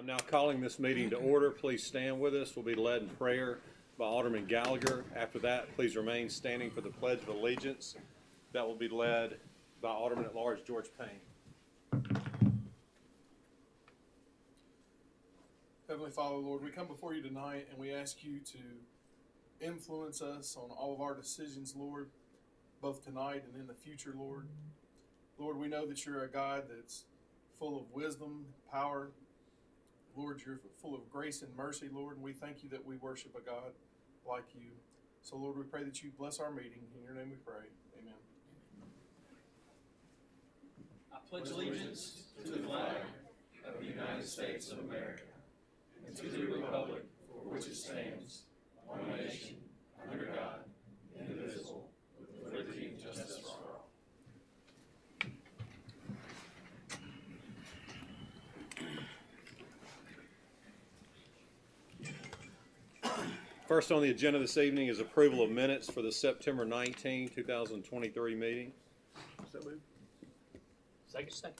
I'm now calling this meeting to order. Please stand with us. We'll be led in prayer by Alderman Gallagher. After that, please remain standing for the Pledge of Allegiance. That will be led by Alderman at Large George Payne. Heavenly Father, Lord, we come before you tonight and we ask you to influence us on all of our decisions, Lord, both tonight and in the future, Lord. Lord, we know that you're a God that's full of wisdom, power. Lord, you're full of grace and mercy, Lord, and we thank you that we worship a God like you. So, Lord, we pray that you bless our meeting. In your name we pray. Amen. I pledge allegiance to the flag of the United States of America and to the republic for which it stands, one nation, under God, indivisible, with liberty and justice for all. First on the agenda this evening is approval of minutes for the September 19, 2023 meeting. Second.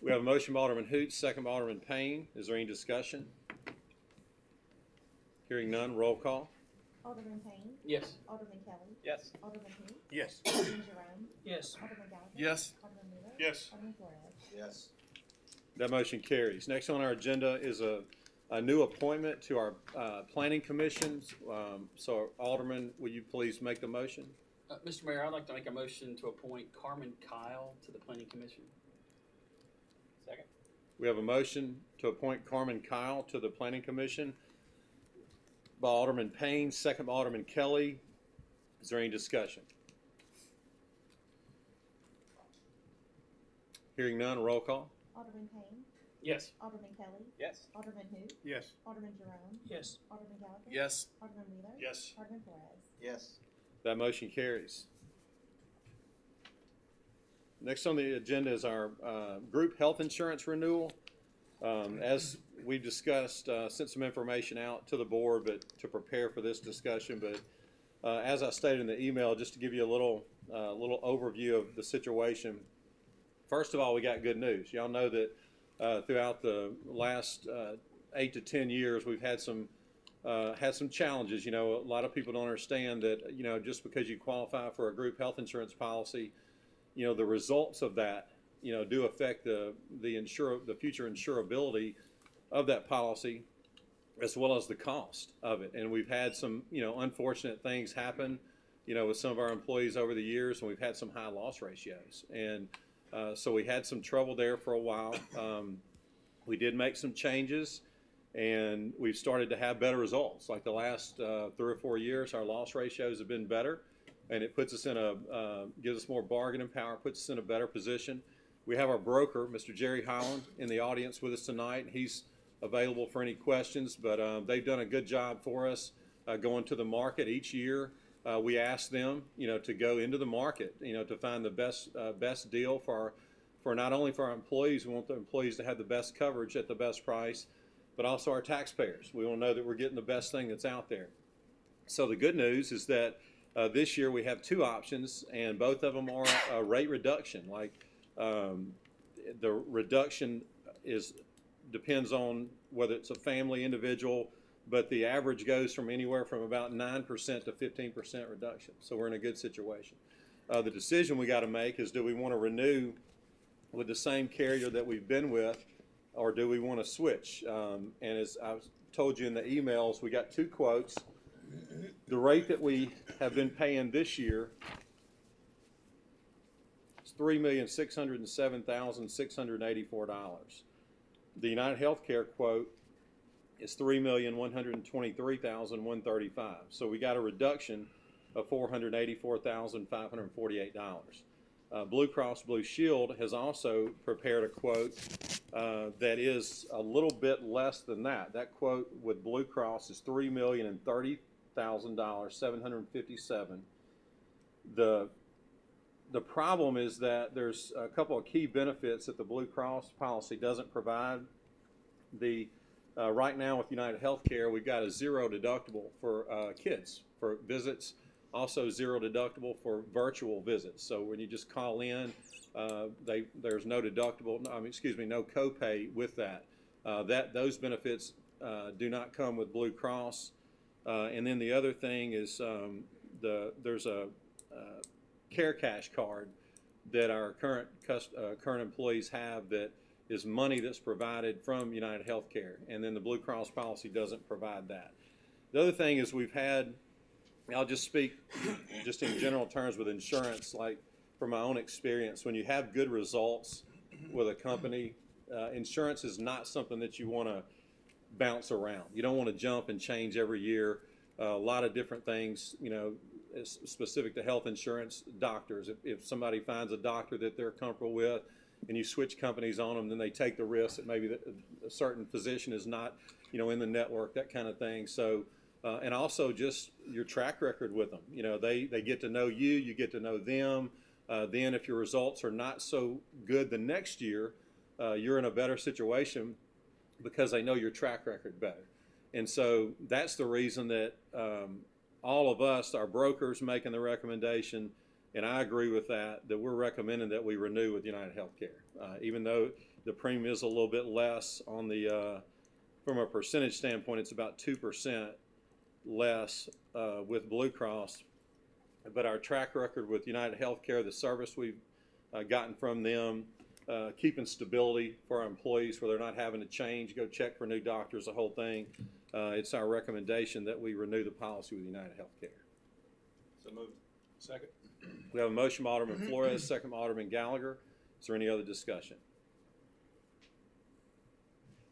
We have a motion by Alderman Hoots, second by Alderman Payne. Is there any discussion? Hearing none, roll call. Alderman Payne. Yes. Alderman Kelly. Yes. Alderman Hoots. Yes. Alderman Jerome. Yes. Alderman Gallagher. Yes. Alderman Miller. Yes. Alderman Flores. Yes. That motion carries. Next on our agenda is a new appointment to our planning commissions. So Alderman, will you please make the motion? Mr. Mayor, I'd like to make a motion to appoint Carmen Kyle to the Planning Commission. Second. We have a motion to appoint Carmen Kyle to the planning commission by Alderman Payne, second by Alderman Kelly. Is there any discussion? Hearing none, roll call. Alderman Payne. Yes. Alderman Kelly. Yes. Alderman Hoots. Yes. Alderman Jerome. Yes. Alderman Gallagher. Yes. Alderman Miller. Yes. Alderman Flores. Yes. That motion carries. Next on the agenda is our group health insurance renewal. As we've discussed, sent some information out to the board, but to prepare for this discussion. But as I stated in the email, just to give you a little overview of the situation. First of all, we got good news. Y'all know that throughout the last 8 to 10 years, we've had some challenges. You know, a lot of people don't understand that, you know, just because you qualify for a group health insurance policy, you know, the results of that, you know, do affect the future insurability of that policy, as well as the cost of it. And we've had some, you know, unfortunate things happen, you know, with some of our employees over the years, and we've had some high loss ratios. And so we had some trouble there for a while. We did make some changes, and we've started to have better results. Like the last 3 or 4 years, our loss ratios have been better, and it puts us in gives us more bargaining power, puts us in a better position. We have our broker, Mr. Jerry Holland, in the audience with us tonight. He's available for any questions, but they've done a good job for us going to the market each year. We ask them, you know, to go into the market, you know, to find the best deal for not only for our employees. We want the employees to have the best coverage at the best price, but also our taxpayers. We want to know that we're getting the best thing that's out there. So the good news is that this year we have 2 options, and both of them are a rate reduction. Like the reduction depends on whether it's a family, individual, but the average goes from anywhere from about 9% to 15% reduction. So we're in a good situation. The decision we got to make is, do we want to renew with the same carrier that we've been with, or do we want to switch? And as I told you in the emails, we got 2 quotes. The rate that we have been paying this year is $3,607,684. The United Healthcare quote is $3,123,135. So we got a reduction of $484,548. Blue Cross Blue Shield has also prepared a quote that is a little bit less than that. That quote with Blue Cross is $3,030,757. The problem is that there's a couple of key benefits that the Blue Cross policy doesn't provide. Right now with United Healthcare, we've got a 0 deductible for kids for visits, also 0 deductible for virtual visits. So when you just call in, there's no deductible, no copay with that. those benefits do not come with Blue Cross. And then the other thing is there's a Care Cash card that our current employees have that is money that's provided from United Healthcare, and then the Blue Cross policy doesn't provide that. The other thing is we've had, I'll just speak just in general terms with insurance, like from my own experience, when you have good results with a company, insurance is not something that you want to bounce around. You don't want to jump and change every year. A lot of different things, you know, specific to health insurance. Doctors, if somebody finds a doctor that they're comfortable with and you switch companies on them, then they take the risk that maybe a certain physician is not, you know, in the network, that kind of thing. So, and also just your track record with them. You know, they get to know you, you get to know them. Then if your results are not so good the next year, you're in a better situation because they know your track record better. And so that's the reason that all of us, our brokers, making the recommendation, and I agree with that we're recommending that we renew with United Healthcare. Even though the premium is a little bit less on the, from a percentage standpoint, it's about 2% less with Blue Cross. But our track record with United Healthcare, the service we've gotten from them, keeping stability for our employees where they're not having to change, go check for new doctors, the whole thing. It's our recommendation that we renew the policy with United Healthcare. So moved. Second. We have a motion by Alderman Flores, second by Alderman Gallagher. Is there any other discussion?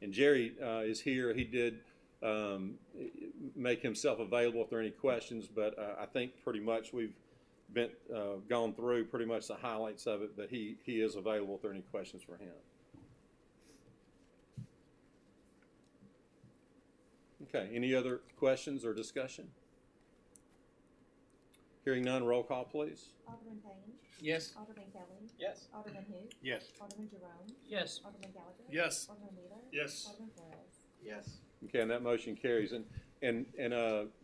And Jerry is here. He did make himself available if there are any questions, but I think pretty much we've been gone through pretty much the highlights of it, but he is available if there are any questions for him. Okay, any other questions or discussion? Hearing none, roll call, please. Alderman Payne. Yes. Alderman Kelly. Yes. Alderman Hoot. Yes. Alderman Jerome. Yes. Alderman Gallagher. Yes. Alderman Wheeler. Yes. Alderman Flores. Yes. Okay, and that motion carries. And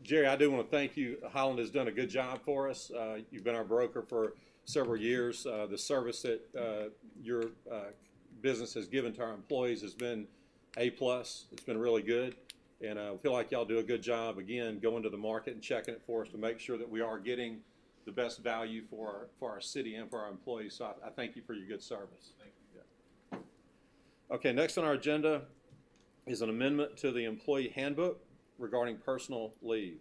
Jerry, I do want to thank you. Holland has done a good job for us. You've been our broker for several years. The service that your business has given to our employees has been A+. It's been really good. And I feel like y'all do a good job, again, going to the market and checking it for us to make sure that we are getting the best value for our city and for our employees. So I thank you for your good service. Thank you. Okay, next on our agenda is an amendment to the employee handbook regarding personal leave.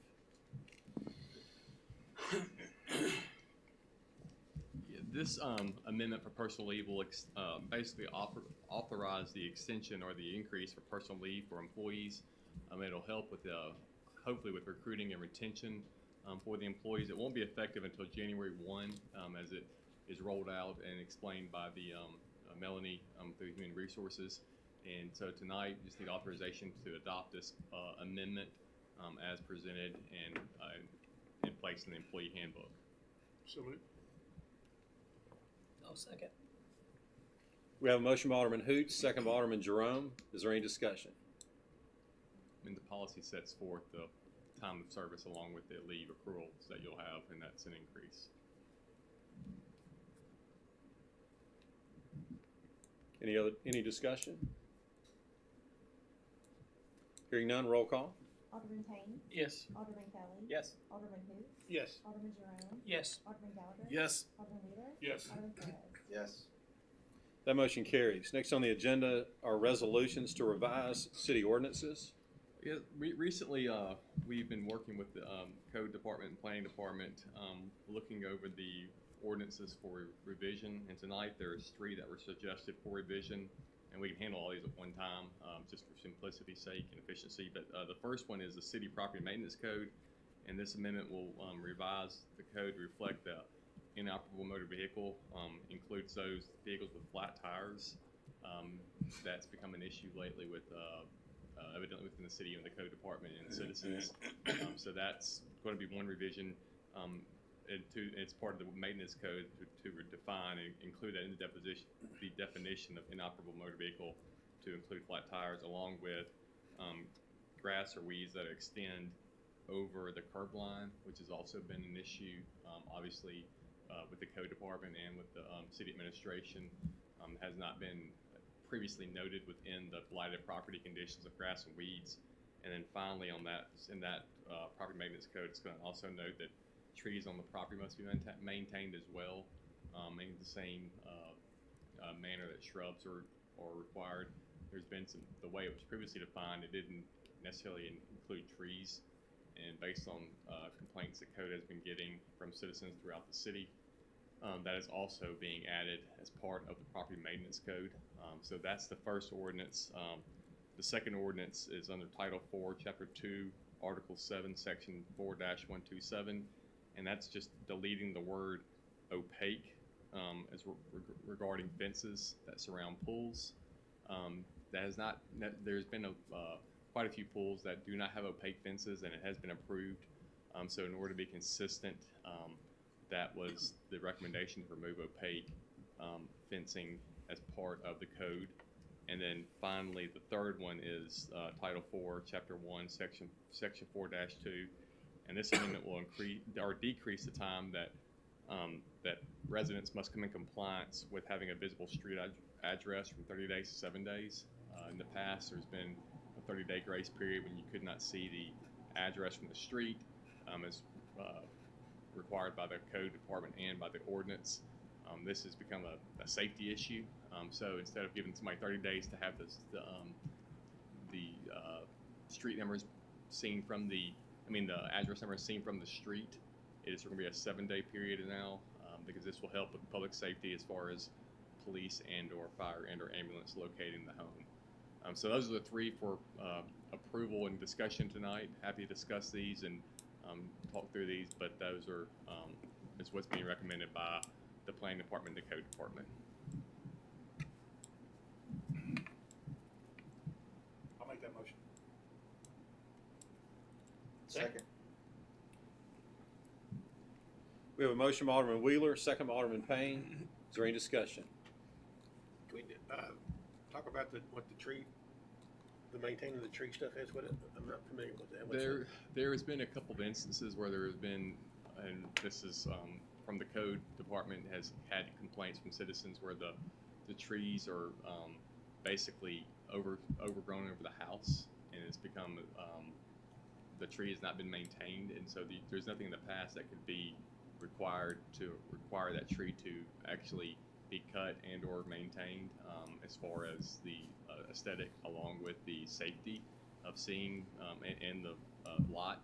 This amendment for personal leave will basically authorize the extension or the increase for personal leave for employees. It'll help with hopefully with recruiting and retention for the employees. It won't be effective until January 1 as it is rolled out and explained by the Melanie through Human Resources. And so tonight, just need authorization to adopt this amendment as presented and in place in the employee handbook. So moved. I'll second. We have a motion by Alderman Hoot, second by Alderman Jerome. Is there any discussion? And the policy sets forth the time of service along with the leave accruals that you'll have, and that's an increase. Any discussion? Hearing none, roll call. Alderman Payne. Yes. Alderman Kelly. Yes. Alderman Hoot. Yes. Alderman Jerome. Yes. Alderman Gallagher. Yes. Alderman Wheeler. Yes. Alderman Flores. Yes. That motion carries. Next on the agenda are resolutions to revise city ordinances. Yeah, recently we've been working with the Code Department and Planning Department looking over the ordinances for revision, and tonight there's 3 that were suggested for revision, and we can handle all these at one time just for simplicity's sake and efficiency. But the first one is the City Property Maintenance Code, and this amendment will revise the code to reflect the inoperable motor vehicle, includes those vehicles with flat tires. That's become an issue lately with evidently within the city and the code department and citizens. So that's going to be one revision. It's part of the maintenance code to define and include that in the definition of inoperable motor vehicle to include flat tires, along with grass or weeds that extend over the curb line, which has also been an issue, obviously, with the code department and with the city administration. Has not been previously noted within the blighted property conditions of grass and weeds. And then finally, in that property maintenance code, it's going to also note that trees on the property must be maintained as well, in the same manner that shrubs are required. There's been the way it was previously defined, it didn't necessarily include trees. And based on complaints that code has been getting from citizens throughout the city, that is also being added as part of the property maintenance code. So that's the first ordinance. The second ordinance is under Title 4, Chapter 2, Article 7, Section 4-127, and that's just deleting the word opaque as regarding fences that surround pools. There's been quite a few pools that do not have opaque fences, and it has been approved. So in order to be consistent, that was the recommendation to remove opaque fencing as part of the code. And then finally, the third one is Title 4, Chapter 1, Section 4-2, and this amendment will increase or decrease the time that that residents must come in compliance with having a visible street address from 30 days to 7 days. In the past, there's been a 30-day grace period when you could not see the address from the street, as required by the code department and by the ordinance. This has become a safety issue. So instead of giving somebody 30 days to have the street numbers seen from the address numbers seen from the street, it is going to be a 7-day period now, because this will help with public safety as far as police and/or fire and/or ambulance locating the home. So those are the three for approval and discussion tonight. Happy to discuss these and talk through these, but those are is what's being recommended by the planning department and the code department. I'll make that motion. Second. We have a motion by Alderman Wheeler, second by Alderman Payne. Is there any discussion? Can we talk about the maintaining the tree stuff is? I'm not familiar with that. There has been a couple of instances where there has been, and this is from the code department, has had complaints from citizens where the trees are basically overgrown over the house, and it's become the tree has not been maintained, and so there's nothing in the past that could be required to require that tree to actually be cut and or maintained, as far as the aesthetic along with the safety of seeing in the lot.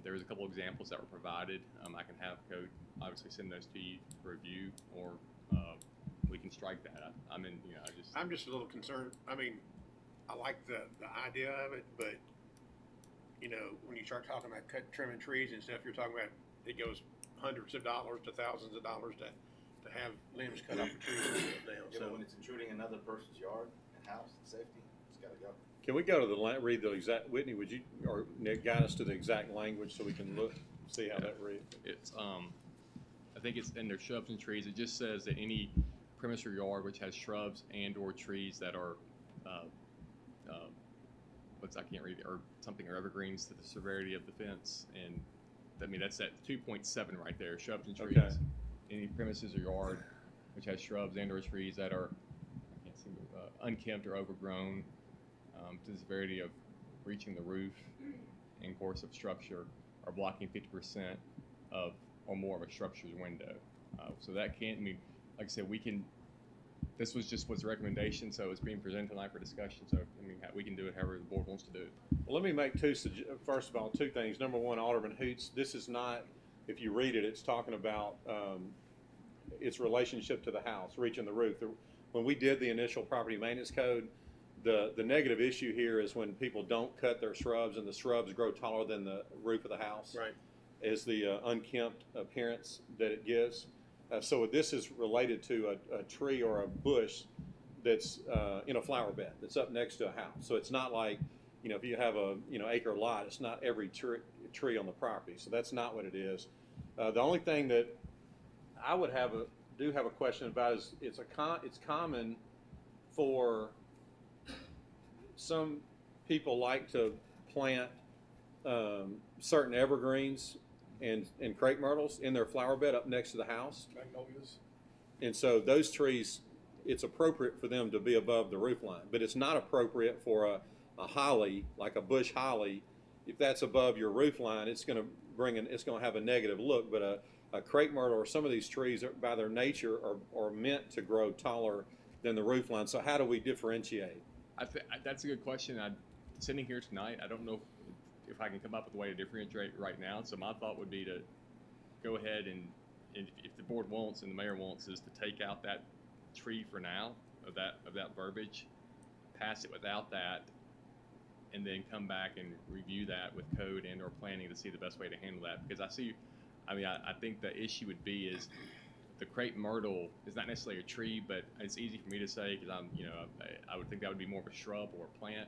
There's a couple examples that were provided. I can have code obviously send those to you for review, or we can strike that. I'm just a little concerned. I mean, I like the idea of it, but when you start talking about trimming trees and stuff, you're talking about it goes hundreds of dollars to thousands of dollars to have limbs cut off of trees and stuff now. Yeah, So when it's intruding another person's yard and house and safety, it's got to go. Can we go to read the exact, Whitney, would you, or Nick, guide us to the exact language so we can see how that reads? It's I think it's in their shrubs and trees. It just says that any premise or yard which has shrubs and or trees that are I can't read it, or something, or evergreens to the severity of the fence, and that's at 2.7 right there. Shrubs and trees. Okay. Any premises or yard which has shrubs and or trees that are unkempt or overgrown to the severity of reaching the roof and course of structure, or blocking 50% of or more of a structure's window. So that can't mean, like I said, this was just what's a recommendation, so it's being presented tonight for discussion. So we can do it however the board wants to do it. Well, let me make first of all, two things. Number one, Alderman Hoots, this is not, if you read it, it's talking about its relationship to the house, reaching the roof. When we did the initial property maintenance code, the negative issue here is when people don't cut their shrubs and the shrubs grow taller than the roof of the house. right. Is the unkempt appearance that it gives. So this is related to a tree or a bush that's in a flower bed that's up next to a house. So it's not like, if you have a acre lot, it's not every tree on the property. So that's not what it is. The only thing that I would have a question about is it's common for some people like to plant certain evergreens and crepe myrtles in their flower bed up next to the house. Magnolias. And so those trees it's appropriate for them to be above the roof line, but it's not appropriate for a holly, like a bush holly. If that's above your roof line, it's going to have a negative look. But a crepe myrtle or some of these trees, by their nature, are meant to grow taller than the roof line. So how do we differentiate? That's a good question. Sitting here tonight, I don't know if I can come up with a way to differentiate right now. So my thought would be to go ahead and if the board wants and the mayor wants, is to take out that tree for now of that verbiage, pass it without that, and then come back and review that with code and or planning to see the best way to handle that. Because I think the issue would be is the crepe myrtle is not necessarily a tree, but it's easy for me to say because I would think that would be more of a shrub or a plant.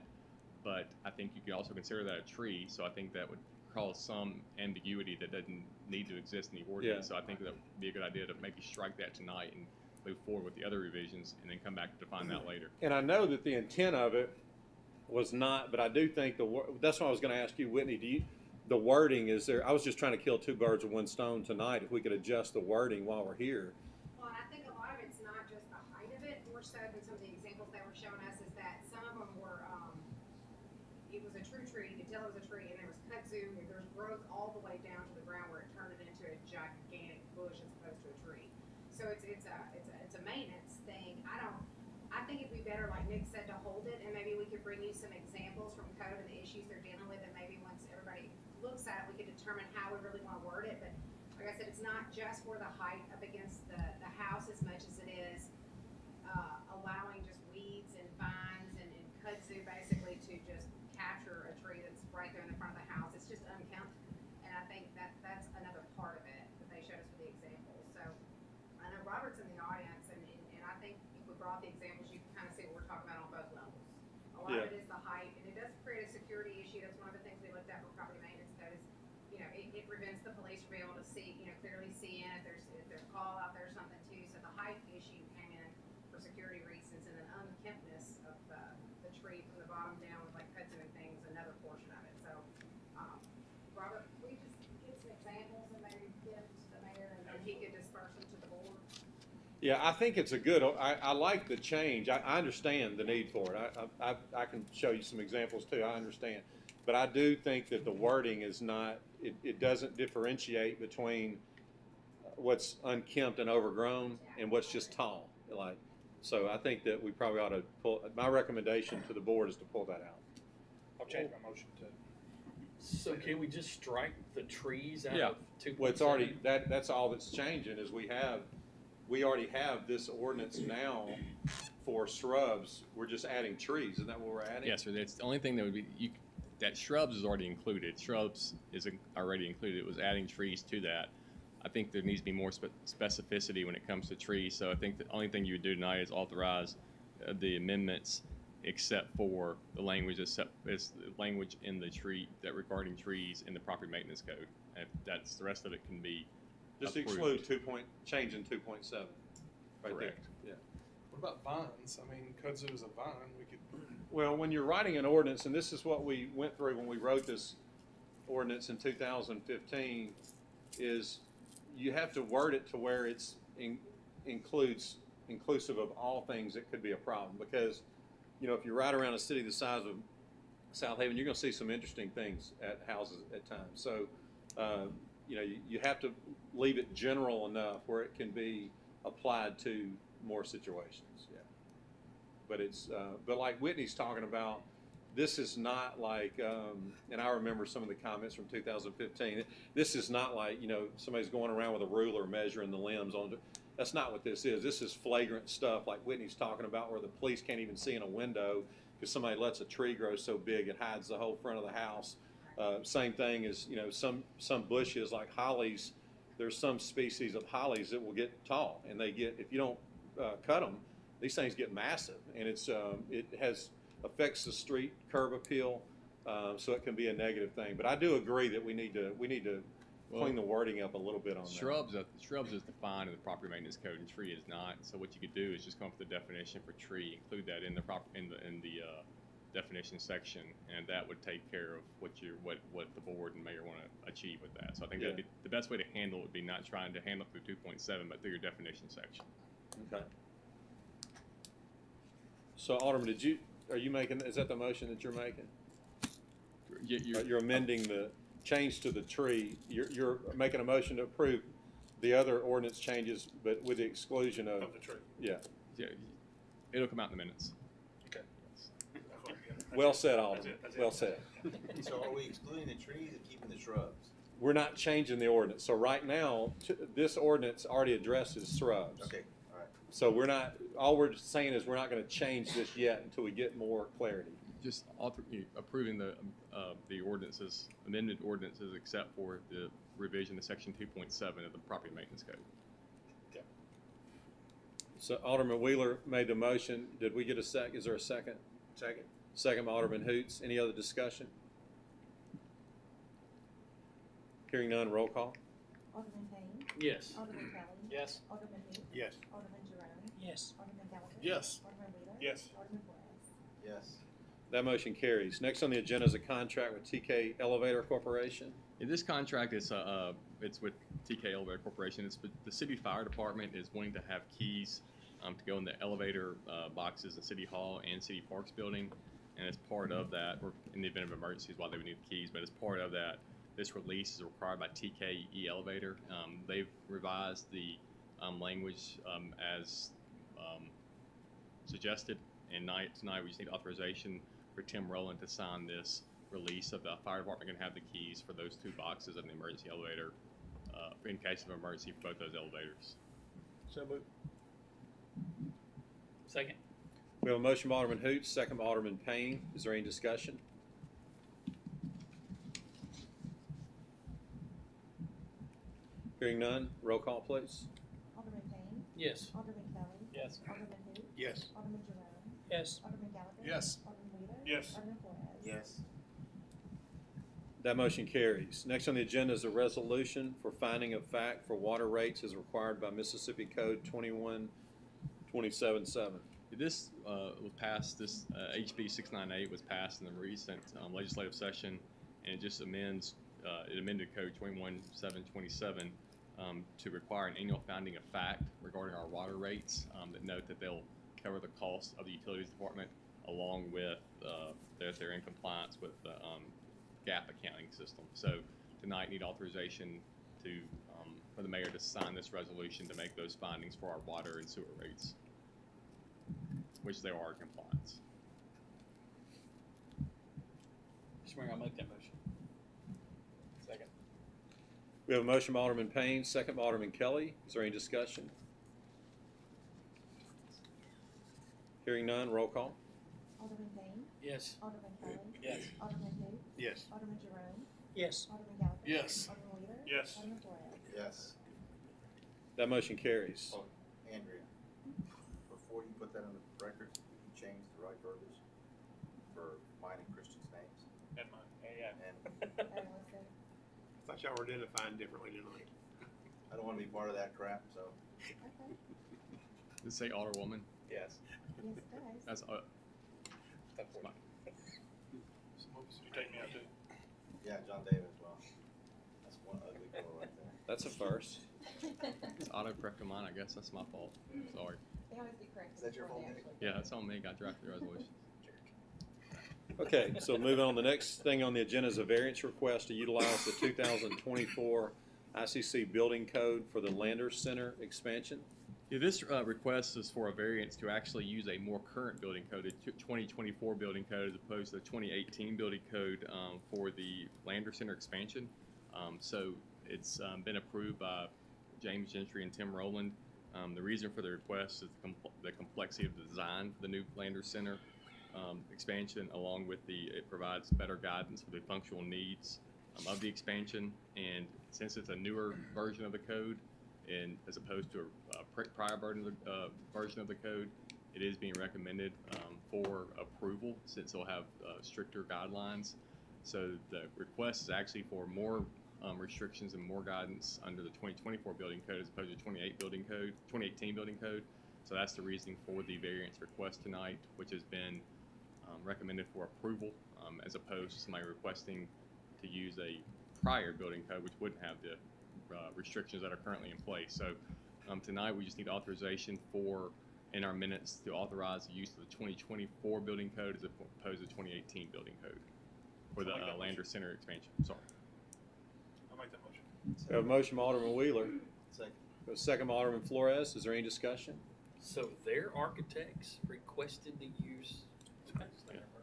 But I think you could also consider that a tree. So I think that would cause some ambiguity that doesn't need to exist in the ordinance. Yeah. So I think that would be a good idea to maybe strike that tonight and move forward with the other revisions and then come back to define that later. And I know that the intent of it was not, but I do think that's why I was going to ask you, Whitney, the wording is there. I was just trying to kill two birds with one stone tonight. If we could adjust the wording while we're here. Well, and I think a lot of it's not just the height of it, more so than some of the examples they were showing us is that some of them were, it was a true tree, you could tell it was a tree, and there was kudzu, and there's growth all the way down to the ground where it turned it into a gigantic bush as opposed to a tree. So it's a maintenance thing. I think it'd be better, like Nick said, to hold it, and maybe we could bring you some examples from code and the issues they're dealing with, and maybe once everybody looks at it, we could determine how we really want to word it. But like I said, it's not just for the height up against the house as much as it is allowing just weeds and vines and kudzu basically to just capture a tree that's right there in the front of the house. It's just unkempt, and I think that's another part of it that they showed us for the examples. So I know Robert's in the audience, and I think if we brought the examples, you can kind of see what we're talking about on both levels. A lot of it is the height, and it does create a security issue. That's one of the things we looked at for property maintenance code is, it prevents the police from being able to see, clearly see in if there's a call out there or something too. So the height issue came in for security reasons, and then unkemptness of the tree from the bottom down with like kudzu and things, another portion of it. So, Robert, can we just get some examples and maybe give them to the mayor and he could disperse them to the board? Yeah, I think it's a good. I like the change. I understand the need for it. I can show you some examples too. I understand, but I do think that the wording is not. It doesn't differentiate between what's unkempt and overgrown and what's just tall. So I think that we probably ought to pull. My recommendation to the board is to pull that out. I'll change my motion to. So can we just strike the trees out Yeah. of 2.7? Well, it's already that's all that's changing is we already have this ordinance now for shrubs. We're just adding trees. Isn't that what we're adding? Yes, sir. That's the only thing that would be that shrubs is already included. Shrubs is already included. It was adding trees to that. I think there needs to be more specificity when it comes to trees. So I think the only thing you would do tonight is authorize the amendments, except for the language is language in the tree that regarding trees in the property maintenance code. And that's the rest of it can be Just approved. exclude change in 2.7. Right Correct. there. Yeah. What about vines? I mean, kudzu is a vine. We could. Well, when you're writing an ordinance, and this is what we went through when we wrote this ordinance in 2015, is you have to word it to where it's inclusive of all things that could be a problem. Because, if you ride around a city the size of Southaven, you're going to see some interesting things at houses at times. So, you have to leave it general enough where it can be applied to more situations. Yeah. But but like Whitney's talking about, this is not like, and I remember some of the comments from 2015. This is not like, somebody's going around with a ruler measuring the limbs on it. That's not what this is. This is flagrant stuff like Whitney's talking about where the police can't even see in a window because somebody lets a tree grow so big it hides the whole front of the house. Same thing as, some bushes like hollies. There's some species of hollies that will get tall, and if you don't cut them, these things get massive, and it affects the street curb appeal, so it can be a negative thing. But I do agree that we need to clean the wording up a little bit on that. Shrubs is defined in the property maintenance code, and tree is not. So what you could do is just come up with the definition for tree, include that in the definition section, and that would take care of what the board and mayor want to achieve with that. So I think that'd be the best way to handle it would be not trying to handle it through 2.7, but through your definition section. Okay. So Alderman, are you making, is that the motion that you're making? You're, You're amending the change to the tree, you're making a motion to approve the other ordinance changes, but with the exclusion of, Of the tree. yeah. yeah, it'll come out in the minutes. Okay. Well said, Alderman, That's it. well said. So are we excluding the trees and keeping the shrubs? We're not changing the ordinance, so right now, this ordinance already addresses shrubs. Okay, all right. So we're not, all we're saying is we're not gonna change this yet until we get more clarity. Just approving the ordinances, amended ordinances, except for the revision to section 2.7 of the property maintenance code. So Alderman Wheeler made the motion, did we get a sec, is there a second? Second. Second by Alderman Hoots, any other discussion? Hearing none, roll call. Alderman Payne. Yes. Alderman Kelly. Yes. Alderman Who. Yes. Alderman Jerome. Yes. Alderman Gallagher. Yes. Alderman Wheeler. Yes. Alderman Flores. Yes. That motion carries. Next on the agenda is a contract with TK Elevator Corporation. In this contract, it's with TK Elevator Corporation. The city fire department is wanting to have keys to go in the elevator boxes in City Hall and City Parks building. And as part of that, or in the event of emergencies, why they would need the keys, but as part of that, this release is required by TKE Elevator. They've revised the language as suggested, and tonight we just need authorization for Tim Rowland to sign this release of the fire department can have the keys for those two boxes of the emergency elevator in case of emergency for both those elevators. So moved. Second. We have a motion by Alderman Hoots, second by Alderman Payne. Is there any discussion? Hearing none, roll call please. Alderman Payne. Yes. Alderman Kelly. Yes. Alderman Who. Yes. Alderman Jerome. Yes. Alderman Gallagher. Yes. Alderman Wheeler. Yes. Alderman Flores. Yes. That motion carries. Next on the agenda is a resolution for finding of fact for water rates as required by Mississippi Code 21-27-7. This was passed, this HB 698 was passed in the recent legislative session, and it just amended Code 21-727 to require an annual finding of fact regarding our water rates that note that they'll cover the cost of the utilities department along with that they're in compliance with the GAAP accounting system. So tonight need authorization to for the mayor to sign this resolution to make those findings for our water and sewer rates, which they are in compliance. Mr. Mayor, I'll make that motion. Second. We have a motion by Alderman Payne, second by Alderman Kelly. Is there any discussion? Hearing none, roll call. Alderman Payne. Yes. Alderman Kelly. Yes. Alderman Who. Yes. Alderman Jerome. Yes. Alderman Gallagher. Yes. Alderman Wheeler. Yes. Alderman Flores. Yes. That motion carries. Oh, Andrea, before you put that on the record, you change the right verbiage for mine and Christian's names. And mine. Yeah. And Listen. I thought y'all were identifying differently tonight. I don't want to be part of that crap, so. Okay. Does it say Alderwoman? Yes. Yes, it does. That's That's fine. You take me out too. Yeah, John David as well. That's one ugly girl right there. That's a first. It's autocorrect on mine, I guess. That's my fault. Sorry. They always get corrected. Is that your before they fault, actually- Yeah, that's on me. Got drafted the resolution. Okay, so moving on, the next thing on the agenda is a variance request to utilize the 2024 ICC building code for the Landers Center expansion. Yeah, this request is for a variance to actually use a more current building code, a 2024 building code, as opposed to the 2018 building code for the Lander Center expansion. So it's been approved by James Gentry and Tim Rowland. The reason for the request is the complexity of the design for the new Lander Center expansion, along with it provides better guidance for the functional needs of the expansion. And since it's a newer version of the code, and as opposed to a prior version of the code, it is being recommended for approval since it'll have stricter guidelines. So the request is actually for more restrictions and more guidance under the 2024 building code as opposed to 2018 building code. So that's the reasoning for the variance request tonight, which has been recommended for approval as opposed to somebody requesting to use a prior building code, which wouldn't have the restrictions that are currently in place. So tonight we just need authorization for in our minutes to authorize the use of the 2024 building code as opposed to 2018 building code for the I'll make that Lander Center expansion. Sorry. I'll make that motion. We have a motion by Alderman Wheeler, Second. a second by Alderman Flores. Is there any discussion? So their architects requested the use. Yeah,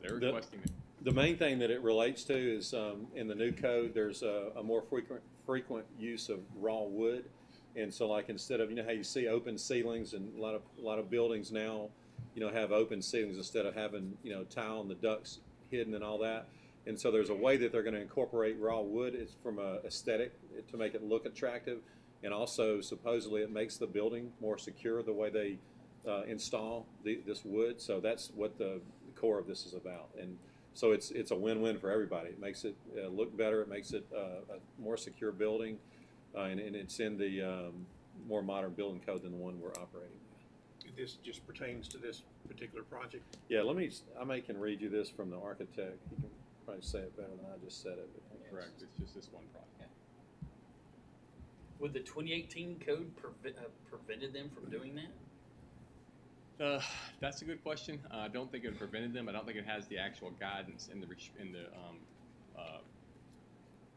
they're The- requesting it. The main thing that it relates to is in the new code, there's a more frequent use of raw wood. And so like instead of, you know how you see open ceilings and a lot of buildings now, you know, have open ceilings instead of having, you know, tile and the ducts hidden and all that. And so there's a way that they're going to incorporate raw wood. It's from a aesthetic to make it look attractive. And also supposedly it makes the building more secure the way they install this wood. So that's what the core of this is about. And so it's a win-win for everybody. It makes it look better. It makes it a more secure building. And it's in the more modern building code than the one we're operating. This just pertains to this particular project. Yeah, I can read you this from the architect. He can probably say it better than I just said it. Correct. It's just this one project. Would the 2018 code have prevented them from doing that? That's a good question. I don't think it prevented them. I don't think it has the actual guidance in the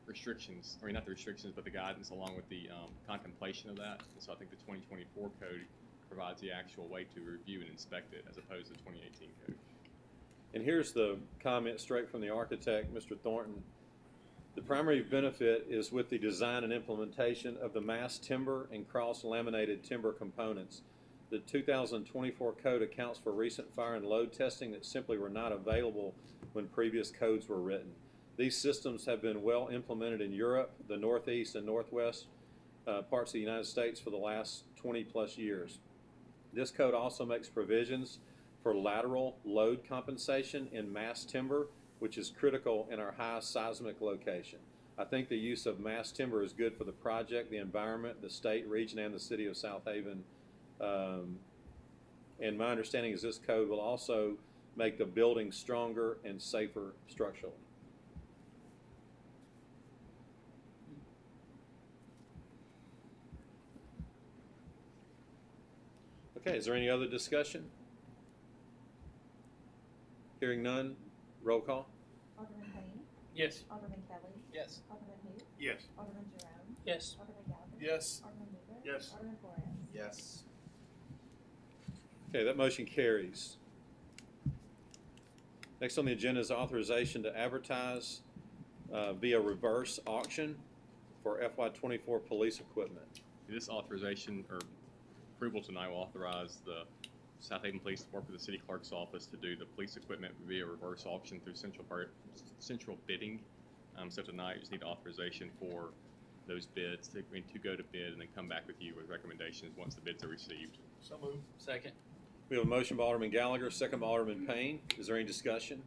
restrictions, or not the restrictions, but the guidance along with the contemplation of that. And so I think the 2024 code provides the actual way to review and inspect it as opposed to the 2018 code. And here's the comment straight from the architect, Mr. Thornton. The primary benefit is with the design and implementation of the mass timber and cross-laminated timber components. The 2024 code accounts for recent fire and load testing that simply were not available when previous codes were written. These systems have been well implemented in Europe, the Northeast and Northwest parts of the United States for the last 20 plus years. This code also makes provisions for lateral load compensation in mass timber, which is critical in our high seismic location. I think the use of mass timber is good for the project, the environment, the state, region, and the city of Southaven. And my understanding is this code will also make the building stronger and safer structurally. Okay, is there any other discussion? Hearing none, roll call. Alderman Payne. Yes. Alderman Kelly. Yes. Alderman who? Yes. Alderman Jerome. Yes. Alderman Gallagher. Yes. Alderman Wheeler. Yes. Alderman Flores. Yes. Okay, that motion carries. Next on the agenda is authorization to advertise via reverse auction for FY24 police equipment. This authorization or approval tonight will authorize the Southaven Police to work with the city clerk's office to do the police equipment via reverse auction through central bidding. So tonight you just need authorization for those bids to go to bid and then come back with you with recommendations once the bids are received. So moved. Second. We have a motion by Alderman Gallagher, second by Alderman Payne. Is there any discussion?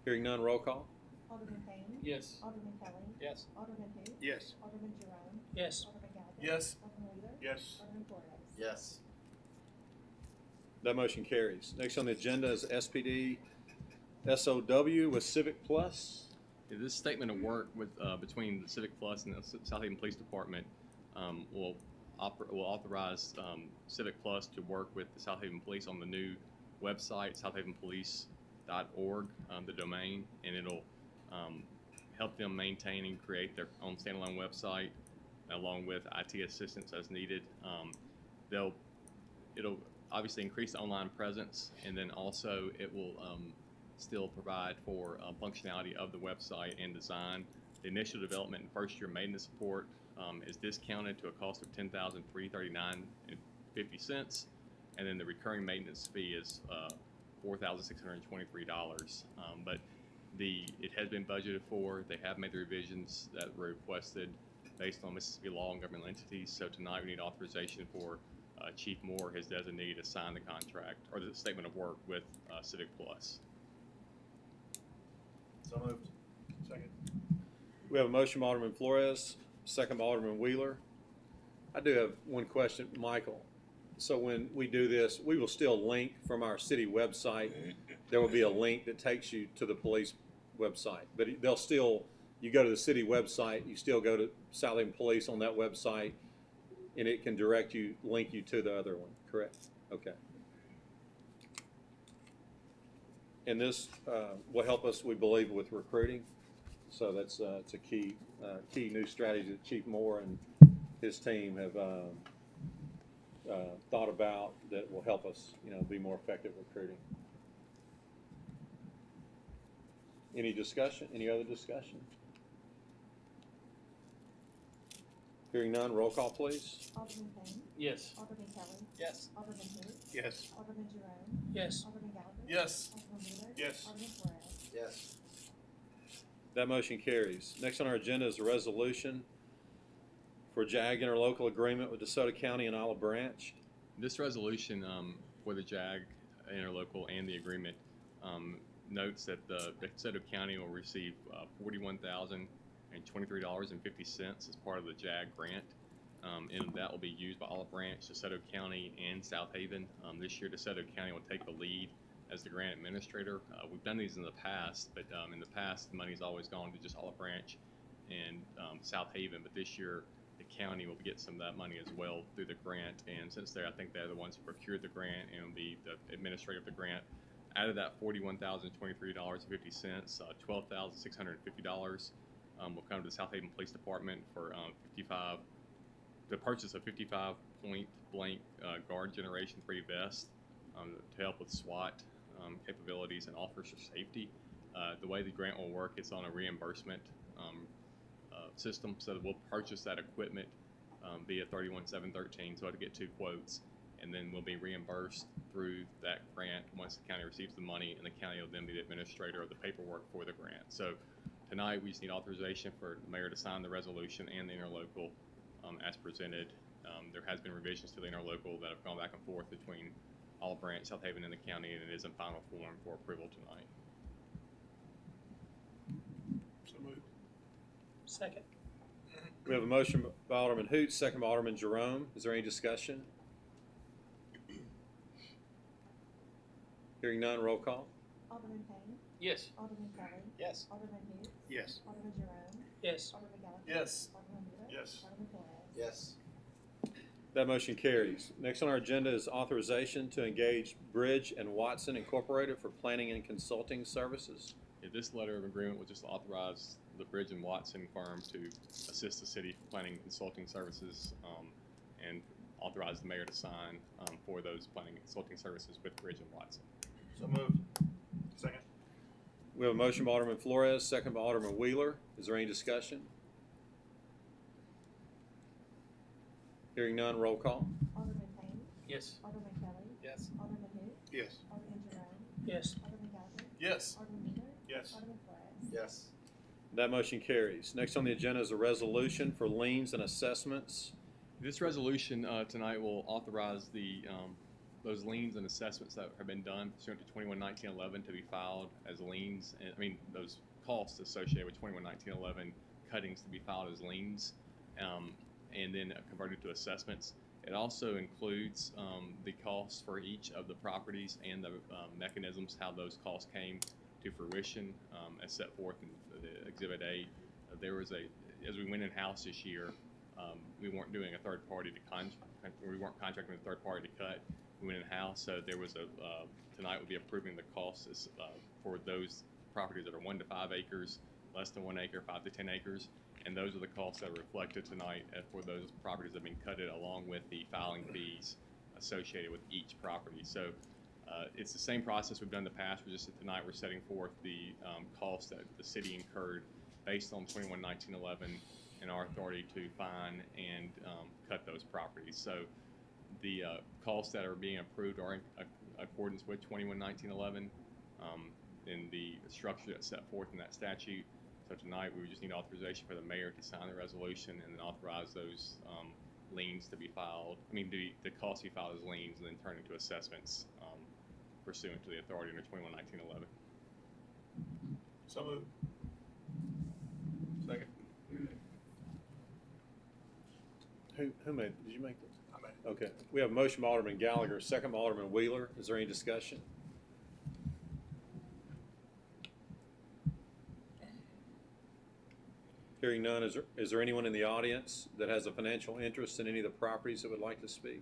Hearing none, roll call. Alderman Payne. Yes. Alderman Kelly. Yes. Alderman who? Yes. Alderman Jerome. Yes. Alderman Gallagher. Yes. Alderman Wheeler. Yes. Alderman Flores. Yes. That motion carries. Next on the agenda is SPD SOW with Civic Plus. Yeah, this statement of work with between the Civic Plus and the Southaven Police Department will authorize Civic Plus to work with the Southaven Police on the new website, southavenpolice.org, the domain, and it'll help them maintain and create their own standalone website along with IT assistance as needed. It'll obviously increase the online presence, and then also it will still provide for functionality of the website and design. The initial development and first year maintenance support is discounted to a cost of $10,339.50, and then the recurring maintenance fee is $4,623. But it has been budgeted for. They have made the revisions that were requested based on Mississippi law and governmental entities. So tonight we need authorization for Chief Moore, his designee, to sign the contract or the statement of work with Civic Plus. So moved. Second. We have a motion by Alderman Flores, second by Alderman Wheeler. I do have one question, Michael. So when we do this, we will still link from our city website. There will be a link that takes you to the police website, but they'll still, you go to the city website, you still go to Southaven Police on that website. and it can link you to the other one, correct? Okay. And this will help us, we believe, with recruiting. So that's it's a key new strategy that Chief Moore and his team have thought about that will help us, be more effective recruiting. Any discussion? Any other discussion? Hearing none, roll call, please. Alderman Payne. Yes. Alderman Kelly. Yes. Alderman Hoot. Yes. Alderman Jerome. Yes. Alderman Gallagher. Yes. Alderman Wheeler. Yes. Alderman Flores. Yes. That motion carries. Next on our agenda is a resolution for JAG interlocal agreement with DeSoto County and Olive Branch. This resolution for the JAG interlocal and the agreement notes that the DeSoto County will receive $41,023.50 as part of the JAG grant, and that will be used by Olive Branch, DeSoto County, and Southaven. This year, DeSoto County will take the lead as the grant administrator. We've done these in the past, but in the past, the money's always gone to just Olive Branch and Southaven, but this year, the county will get some of that money as well through the grant, and since I think they're the ones who procured the grant and will be the administrator of the grant, out of that $41,023.50, $12,650 will come to the Southaven Police Department for the purchase of 55 point blank guard generation 3 vests to help with SWAT capabilities and officer safety. The way the grant will work, it's on a reimbursement system, so that we'll purchase that equipment via 31713, so I'll get 2 quotes, and then we'll be reimbursed through that grant once the county receives the money, and the county will then be the administrator of the paperwork for the grant. So tonight we just need authorization for the mayor to sign the resolution and the interlocal as presented. There has been revisions to the interlocal that have gone back and forth between Olive Branch, Southaven, and the county, and it is in final form for approval tonight. So moved. Second. We have a motion by Alderman Hoot, second by Alderman Jerome. Is there any discussion? Hearing none, roll call. Alderman Payne. Yes. Alderman Kelly. Yes. Alderman Hoot. Yes. Alderman Jerome. Yes. Alderman Gallagher. Yes. Alderman Wheeler. Yes. Alderman Flores. Yes. That motion carries. Next on our agenda is authorization to engage Bridge and Watson Incorporated for planning and consulting services. Yeah, this letter of agreement will just authorize the Bridge and Watson firm to assist the city for planning and consulting services, and authorize the mayor to sign for those planning and consulting services with Bridge and Watson. So moved. Second. We have a motion by Alderman Flores, second by Alderman Wheeler. Is there any discussion? Hearing none, roll call. Alderman Payne. Yes. Alderman Kelly. Yes. Alderman Hoot. Yes. Alderman Jerome. Yes. Alderman Gallagher. Yes. Alderman Wheeler. Yes. Alderman Flores. Yes. That motion carries. Next on the agenda is a resolution for liens and assessments. This resolution tonight will authorize those liens and assessments that have been done pursuant to 21-1911 to be filed as liens, and those costs associated with 21-1911 cuttings to be filed as liens, and then converted to assessments. It also includes the costs for each of the properties and the mechanisms how those costs came to fruition, as set forth in the Exhibit A. There was as we went in-house this year, we weren't doing a third party we weren't contracting with a third party to cut. We went in-house, so there was tonight we'll be approving the costs for those properties that are 1 to 5 acres, less than 1 acre, 5 to 10 acres, and those are the costs that are reflected tonight for those properties that have been cutted, along with the filing fees associated with each property. So it's the same process we've done in the past. Tonight we're setting forth the costs that the city incurred based on 21-1911 and our authority to fine and cut those properties. So the costs that are being approved are in accordance with 21-1911 in the structure that's set forth in that statute. So tonight we would just need authorization for the mayor to sign the resolution and then authorize those liens to be filed. The costs to be filed as liens and then turn into assessments pursuant to the authority under 21-1911. So moved. Second. Who made? Did you make this? I made it. Okay. We have a motion by Alderman Gallagher, second by Alderman Wheeler. Is there any discussion? Hearing none, is there anyone in the audience that has a financial interest in any of the properties that would like to speak?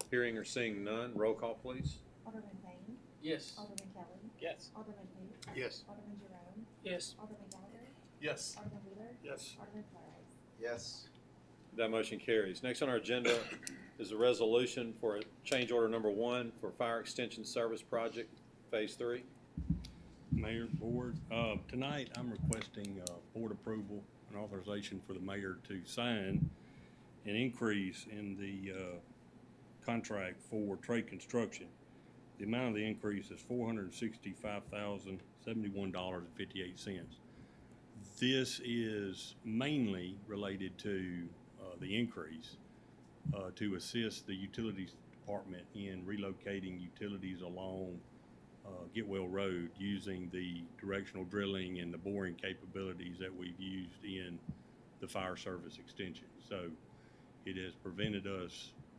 Hearing or seeing none, roll call, please. Alderman Payne. Yes. Alderman Kelly. Yes. Alderman who? Yes. Alderman Jerome. Yes. Alderman Gallagher. Yes. Alderman Wheeler. Yes. Alderman Flores. Yes. That motion carries. Next on our agenda is a resolution for change order number 1 for Fire Extension Service Project, Phase 3. Mayor, Board, tonight I'm requesting board approval and authorization for the mayor to sign an increase in the contract for trade construction. The amount of the increase is $465,071.58. This is mainly related to the increase to assist the utilities department in relocating utilities along Getwell Road using the directional drilling and the boring capabilities that we've used in the fire service extension. So it has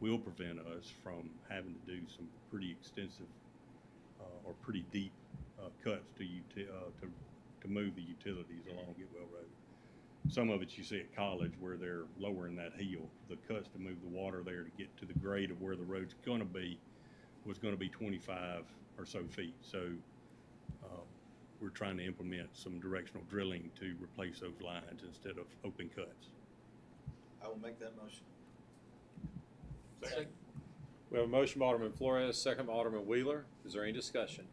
will prevent us from having to do some pretty extensive or pretty deep cuts to move the utilities along Getwell Road. Some of it you see at College where they're lowering that hill. The cuts to move the water there to get to the grade of where the road's going to be was going to be 25 or so feet. So we're trying to implement some directional drilling to replace those lines instead of open cuts. I will make that motion. Second. We have a motion by Alderman Flores, second by Alderman Wheeler. Is there any discussion?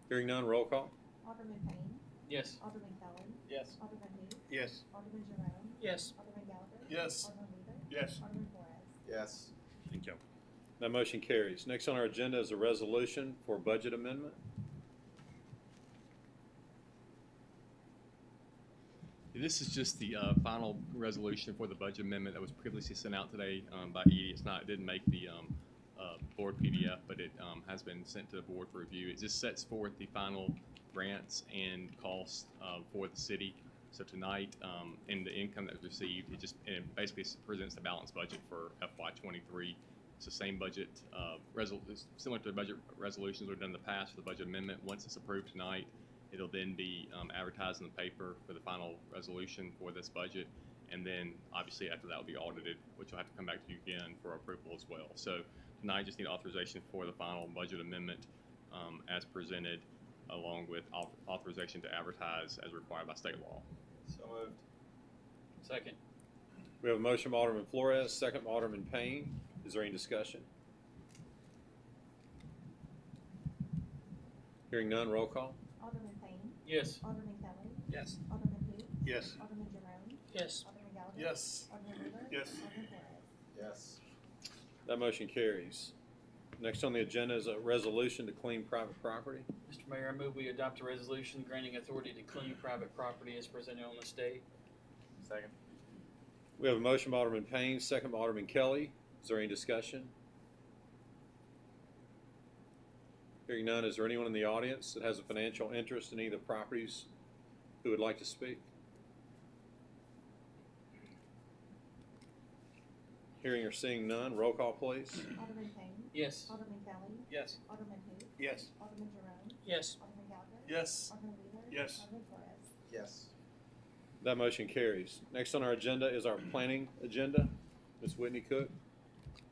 Hearing none, roll call. Alderman Payne. Yes. Alderman Kelly. Yes. Alderman who? Yes. Alderman Jerome. Yes. Alderman Gallagher. Yes. Alderman Wheeler. Yes. Alderman Flores. Yes. Thank you. That motion carries. Next on our agenda is a resolution for budget amendment. This is just the final resolution for the budget amendment that was previously sent out today by Edie. It didn't make the board PDF, but it has been sent to the board for review. It just sets forth the final grants and costs for the city. So tonight, in the income that was received, it basically presents the balanced budget for FY23. It's the same budget, similar to the budget resolutions we've done in the past for the budget amendment. Once it's approved tonight, it'll then be advertised in the paper for the final resolution for this budget. And then obviously after that will be audited, which will have to come back to you again for approval as well. So tonight just need authorization for the final budget amendment as presented, along with authorization to advertise as required by state law. So moved. Second. We have a motion by Alderman Flores, second by Alderman Payne. Is there any discussion? Hearing none, roll call. Alderman Payne. Yes. Alderman Kelly. Yes. Alderman who? Yes. Alderman Jerome. Yes. Alderman Gallagher. Yes. Alderman Wheeler. Yes. Alderman Flores. Yes. That motion carries. Next on the agenda is a resolution to clean private property. Mr. Mayor, I move we adopt a resolution granting authority to clean private property as presented on this day. Second. We have a motion by Alderman Payne, second by Alderman Kelly. Is there any discussion? Hearing none, is there anyone in the audience that has a financial interest in any of the properties who would like to speak? Hearing or seeing none, roll call please. Alderman Payne. Yes. Alderman Kelly. Yes. Alderman who? Yes. Alderman Jerome. Yes. Alderman Gallagher. Yes. Alderman Wheeler. Yes. Alderman Flores. Yes. That motion carries. Next on our agenda is our planning agenda. Ms. Whitney Cook.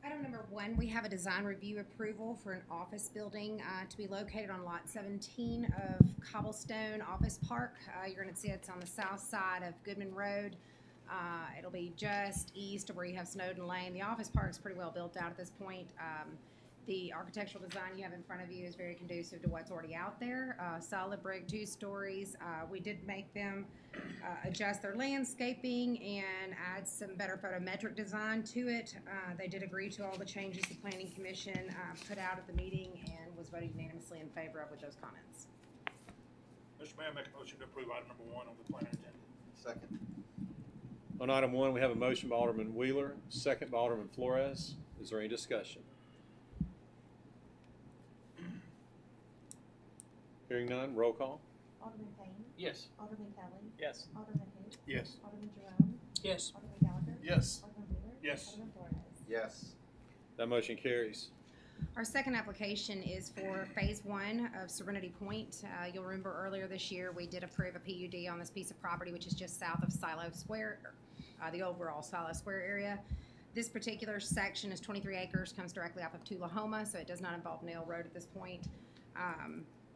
Item number 1, we have a design review approval for an office building to be located on lot 17 of Cobblestone Office Park. You're going to see it's on the south side of Goodman Road. It'll be just east of where you have Snowden Lane. The office park is pretty well built out at this point. The architectural design you have in front of you is very conducive to what's already out there. Solid brick, 2 stories. We did make them adjust their landscaping and add some better photometric design to it. They did agree to all the changes the Planning Commission put out at the meeting and was voted unanimously in favor of with those comments. Mr. Mayor, make a motion to approve item number 1 on the planning agenda. Second. On item 1, we have a motion by Alderman Wheeler, second by Alderman Flores. Is there any discussion? Hearing none, roll call. Alderman Payne. Yes. Alderman Kelly. Yes. Alderman who? Yes. Alderman Jerome. Yes. Alderman Gallagher. Yes. Alderman Wheeler. Yes. Alderman Flores. Yes. That motion carries. Our second application is for Phase 1 of Serenity Point. You'll remember earlier this year, we did approve a PUD on this piece of property, which is just south of Silo Square, the overall Silo Square area. This particular section is 23 acres, comes directly off of Tullahoma, so it does not involve Nail Road at this point.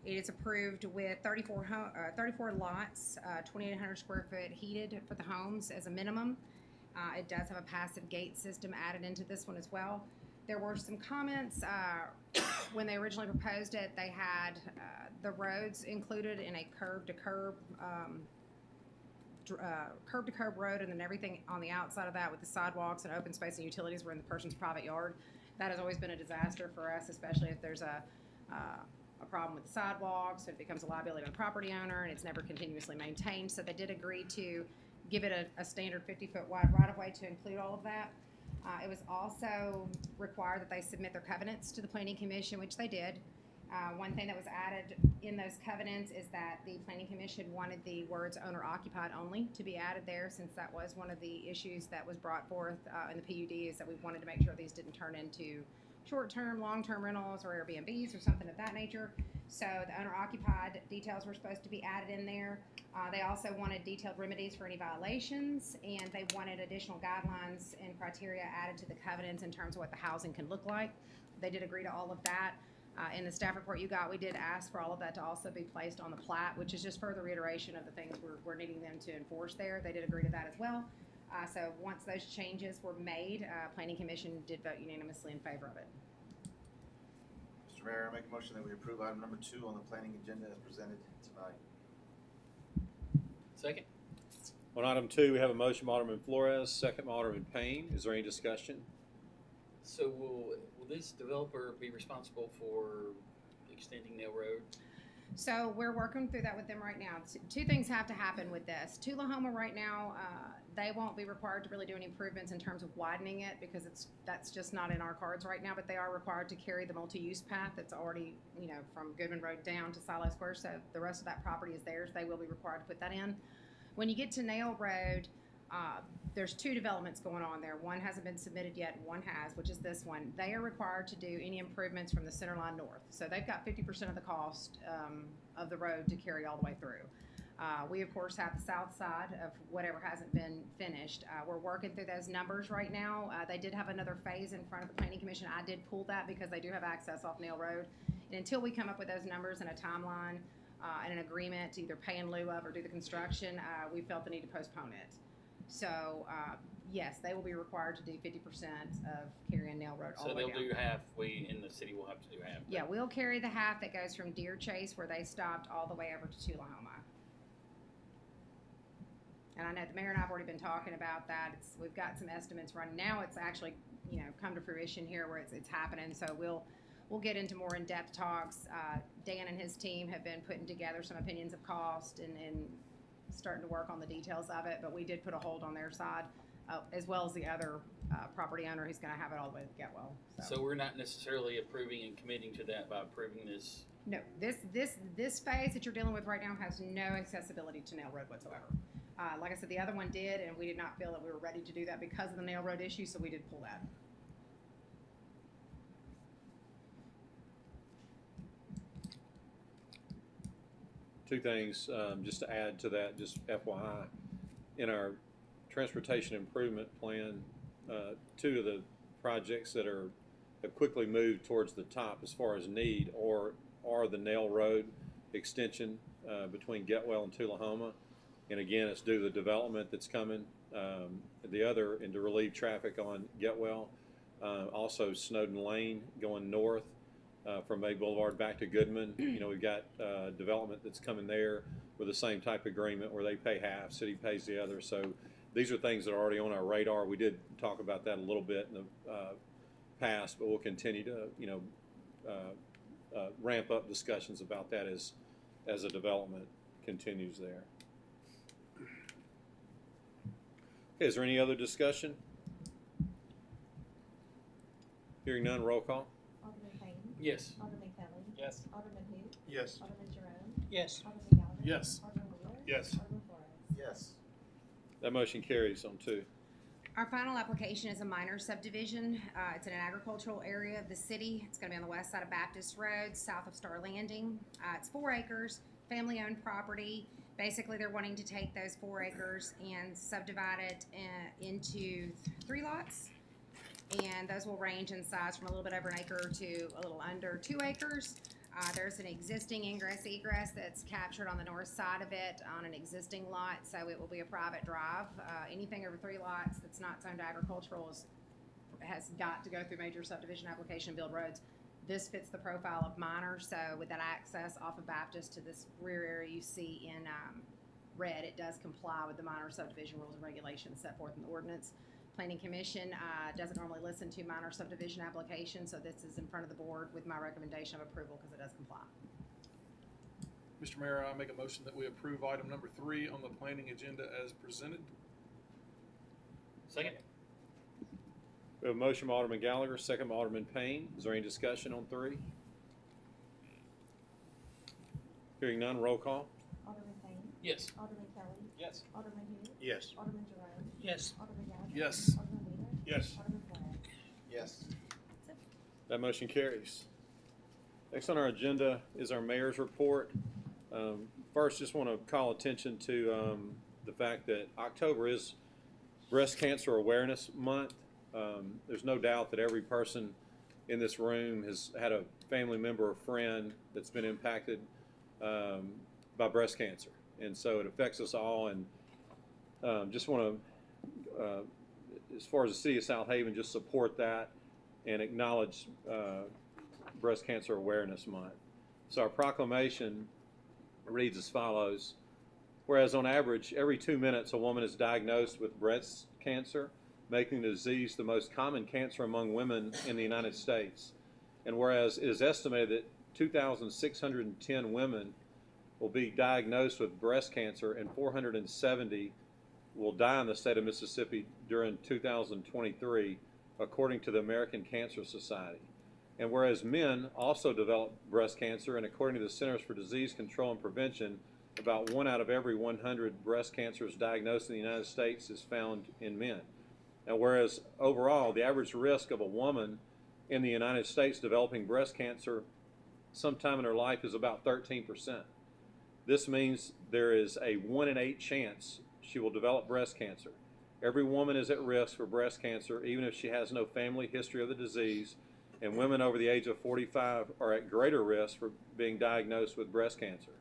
It is approved with 34 lots, 2,800 square foot heated for the homes as a minimum. It does have a passive gate system added into this one as well. There were some comments when they originally proposed it. They had the roads included in a curb-to-curb road, and then everything on the outside of that with the sidewalks and open space and utilities were in the person's private yard. That has always been a disaster for us, especially if there's a problem with the sidewalks. It becomes a liability on the property owner, and it's never continuously maintained. So they did agree to give it a standard 50-foot wide right-of-way to include all of that. It was also required that they submit their covenants to the Planning Commission, which they did. One thing that was added in those covenants is that the Planning Commission wanted the words owner occupied only to be added there, since that was one of the issues that was brought forth in the PUD, is that we wanted to make sure these didn't turn into short-term, long-term rentals or Airbnbs or something of that nature. So the owner-occupied details were supposed to be added in there. They also wanted detailed remedies for any violations, and they wanted additional guidelines and criteria added to the covenants in terms of what the housing can look like. They did agree to all of that. In the staff report you got, we did ask for all of that to also be placed on the plat, which is just further reiteration of the things we're needing them to enforce there. They did agree to that as well. So once those changes were made, Planning Commission did vote unanimously in favor of it. Mr. Mayor, I make a motion that we approve item number 2 on the planning agenda as presented tonight. Second? On item 2, we have a motion by Alderman Flores, second by Alderman Payne. Is there any discussion? So will this developer be responsible for extending Nail Road? So we're working through that with them right now. Two things have to happen with this. Tullahoma right now, they won't be required to really do any improvements in terms of widening it, because that's just not in our cards right now, but they are required to carry the multi-use path that's already, from Goodman Road down to Silo Square, so the rest of that property is theirs. They will be required to put that in. When you get to Nail Road, there's 2 developments going on there. One hasn't been submitted yet, and one has, which is this one. They are required to do any improvements from the center line north. So they've got 50% of the cost of the road to carry all the way through. We, of course, have the south side of whatever hasn't been finished. We're working through those numbers right now. They did have another phase in front of the Planning Commission. I did pull that because they do have access off Nail Road. And until we come up with those numbers and a timeline and an agreement to either pay in lieu of or do the construction, we felt the need to postpone it. So, yes, they will be required to do 50% of carrying Nail Road all So the way they'll down. do half, we in the city will have to do half. Yeah, we'll carry the half that goes from Deer Chase, where they stopped, all the way over to Tullahoma. And I know the mayor and I have already been talking about that. We've got some estimates running. Now it's actually, come to fruition here where it's happening. So we'll get into more in-depth talks. Dan and his team have been putting together some opinions of cost and starting to work on the details of it, but we did put a hold on their side, as well as the other property owner who's going to have it all the way to Getwell. So we're not necessarily approving and committing to that by approving this. No, this phase that you're dealing with right now has no accessibility to Nail Road whatsoever. Like I said, the other one did, and we did not feel that we were ready to do that because of the Nail Road issue, so we did pull that. Two things, just to add to that, just FYI. In our transportation improvement plan, 2 of the projects that have quickly moved towards the top as far as need are the Nail Road extension between Getwell and Tullahoma. And again, it's due to the development that's coming. The other, and to relieve traffic on Getwell, also Snowden Lane going north from May Boulevard back to Goodman. We've got development that's coming there with the same type of agreement where they pay half, city pays the other. So these are things that are already on our radar. We did talk about that a little bit in the past, but we'll continue to ramp up discussions about that as the development continues there. Okay, is there any other discussion? Hearing none, roll call. Alderman Payne. Yes. Alderman Kelly. Yes. Alderman who? Yes. Alderman Jerome. Yes. Alderman Gallagher. Yes. Alderman Wheeler. Yes. Alderman Flores. Yes. That motion carries on 2. Our final application is a minor subdivision. It's in an agricultural area of the city. It's gonna be on the west side of Baptist Road, south of Star Landing. It's 4 acres, family-owned property. Basically, they're wanting to take those 4 acres and subdivide it into 3 lots. And those will range in size from a little bit over an acre to a little under 2 acres. There's an existing ingress egress that's captured on the north side of it on an existing lot, so it will be a private drive. Anything over 3 lots that's not zoned agricultural has got to go through major subdivision application and build roads. This fits the profile of minor, so with that access off of Baptist to this rear area you see in red, it does comply with the minor subdivision rules and regulations set forth in the ordinance. Planning Commission doesn't normally listen to minor subdivision applications, so this is in front of the board with my recommendation of approval because it does comply. Mr. Mayor, I make a motion that we approve item number 3 on the planning agenda as presented. Second. We have a motion by Alderman Gallagher, second by Alderman Payne. Is there any discussion on 3? Hearing none, roll call. Alderman Payne. Yes. Alderman Kelly. Yes. Alderman who? Yes. Alderman Jerome. Yes. Alderman Gallagher. Yes. Alderman Wheeler. Yes. Alderman Flores. Yes. That motion carries. Next on our agenda is our mayor's report. First, just want to call attention to the fact that October is Breast Cancer Awareness Month. There's no doubt that every person in this room has had a family member or friend that's been impacted by breast cancer. And so it affects us all, and just want to, as far as the city of Southaven, just support that and acknowledge Breast Cancer Awareness Month. So our proclamation reads as follows: whereas on average, every 2 minutes a woman is diagnosed with breast cancer, making the disease the most common cancer among women in the United States. And whereas it is estimated that 2,610 women will be diagnosed with breast cancer and 470 will die in the state of Mississippi during 2023, according to the American Cancer Society. And whereas men also develop breast cancer, and according to the Centers for Disease Control and Prevention, about 1 out of every 100 breast cancers diagnosed in the United States is found in men. And whereas overall, the average risk of a woman in the United States developing breast cancer sometime in her life is about 13%. This means there is a 1 in 8 chance she will develop breast cancer. Every woman is at risk for breast cancer, even if she has no family history of the disease, and women over the age of 45 are at greater risk for being diagnosed with breast cancer.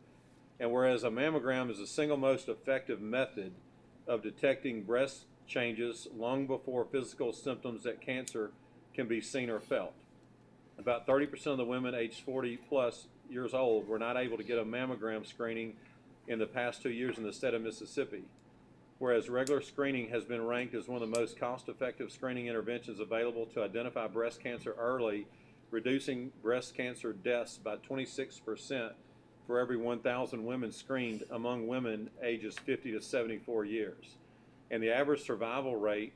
And whereas a mammogram is the single most effective method of detecting breast changes long before physical symptoms that cancer can be seen or felt. About 30% of the women aged 40 plus years old were not able to get a mammogram screening in the past 2 years in the state of Mississippi, whereas regular screening has been ranked as one of the most cost-effective screening interventions available to identify breast cancer early, reducing breast cancer deaths by 26% for every 1,000 women screened among women ages 50 to 74 years. And the average survival rate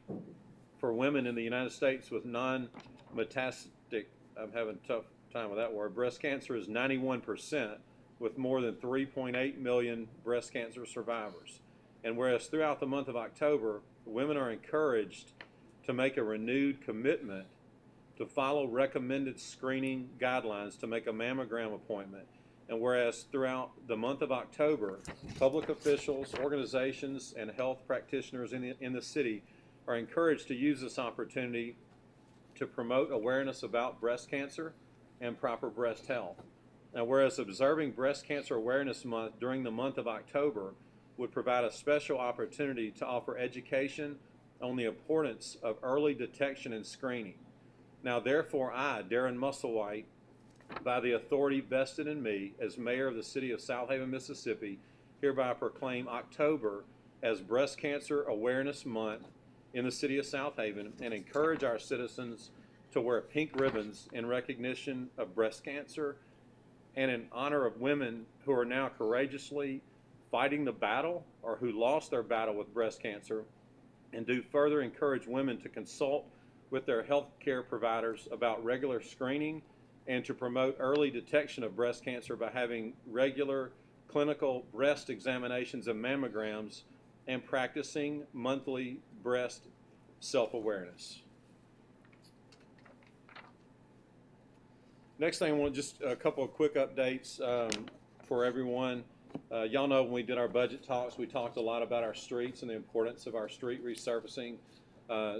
for women in the United States with non-metastatic, I'm having a tough time with that word, breast cancer is 91%, with more than 3.8 million breast cancer survivors. And whereas throughout the month of October, women are encouraged to make a renewed commitment to follow recommended screening guidelines to make a mammogram appointment. And whereas throughout the month of October, public officials, organizations, and health practitioners in the city are encouraged to use this opportunity to promote awareness about breast cancer and proper breast health. Now, whereas observing Breast Cancer Awareness Month during the month of October would provide a special opportunity to offer education on the importance of early detection and screening. Now, therefore, I, Darren Musselwhite, by the authority vested in me as mayor of the city of Southaven, Mississippi, hereby proclaim October as Breast Cancer Awareness Month in the city of Southaven and encourage our citizens to wear pink ribbons in recognition of breast cancer and in honor of women who are now courageously fighting the battle or who lost their battle with breast cancer, and do further encourage women to consult with their health care providers about regular screening and to promote early detection of breast cancer by having regular clinical breast examinations and mammograms and practicing monthly breast self-awareness. Next thing, I want just a couple of quick updates for everyone. Y'all know when we did our budget talks, we talked a lot about our streets and the importance of our street resurfacing.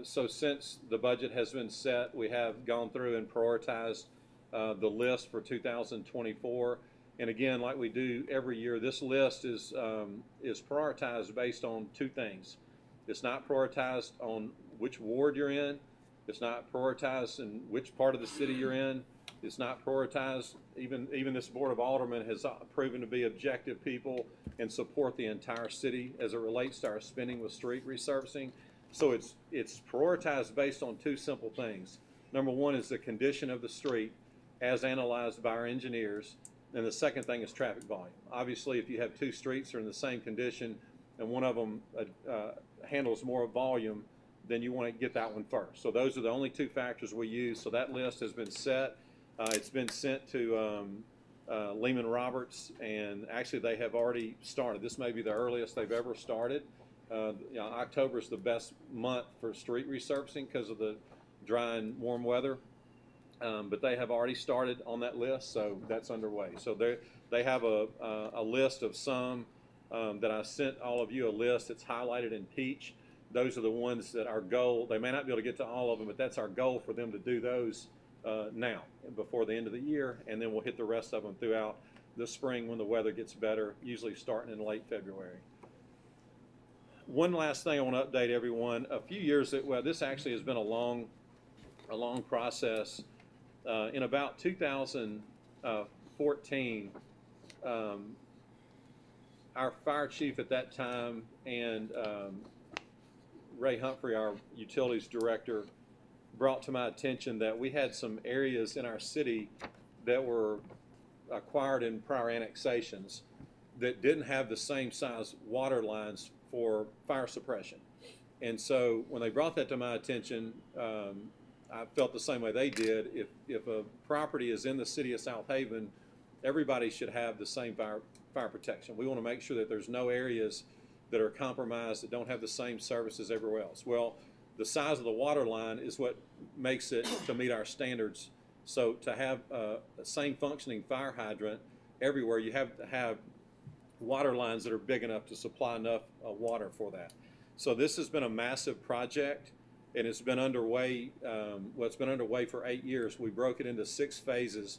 So since the budget has been set, we have gone through and prioritized the list for 2024. And again, like we do every year, this list is prioritized based on two things. It's not prioritized on which ward you're in. It's not prioritized in which part of the city you're in. It's not prioritized. Even this Board of Aldermen has proven to be objective people and support the entire city as it relates to our spending with street resurfacing. So it's prioritized based on two simple things. Number one is the condition of the street as analyzed by our engineers. And the second thing is traffic volume. Obviously, if you have two streets that are in the same condition and one of them handles more volume, then you want to get that one first. So those are the only two factors we use. So that list has been set. It's been sent to Lehman Roberts, and actually they have already started. This may be the earliest they've ever started. October is the best month for street resurfacing because of the dry and warm weather. But they have already started on that list, so that's underway. So they have a list of some that I sent all of you a list. It's highlighted in peach. Those are the ones that our goal. They may not be able to get to all of them, but that's our goal for them to do those now before the end of the year, and then we'll hit the rest of them throughout the spring when the weather gets better, usually starting in late February. One last thing I want to update everyone. A few years, this actually has been a long process. In about 2014, our fire chief at that time and Ray Humphrey, our utilities director, brought to my attention that we had some areas in our city that were acquired in prior annexations that didn't have the same size water lines for fire suppression. And so when they brought that to my attention, I felt the same way they did. If a property is in the city of Southaven, everybody should have the same fire protection. We want to make sure that there's no areas that are compromised that don't have the same services everywhere else. Well, the size of the water line is what makes it to meet our standards. So to have the same functioning fire hydrant everywhere, you have to have water lines that are big enough to supply enough water for that. So this has been a massive project, and it's been underway. It's been underway for 8 years. We broke it into 6 phases,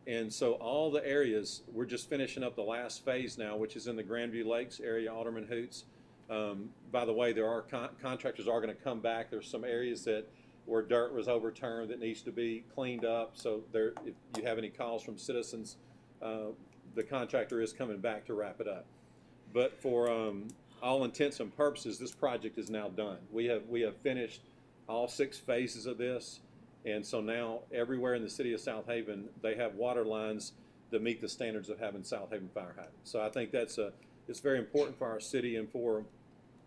and so all the areas, we're just finishing up the last phase now, which is in the Grandview Lakes area, Alderman Hoots. By the way, there are contractors are going to come back. There's some areas where dirt was overturned that needs to be cleaned up. So if you have any calls from citizens, the contractor is coming back to wrap it up. But for all intents and purposes, this project is now done. We have finished all 6 phases of this, and so now everywhere in the city of Southaven, they have water lines that meet the standards of having Southaven fire hydrants. So I think it's very important for our city and for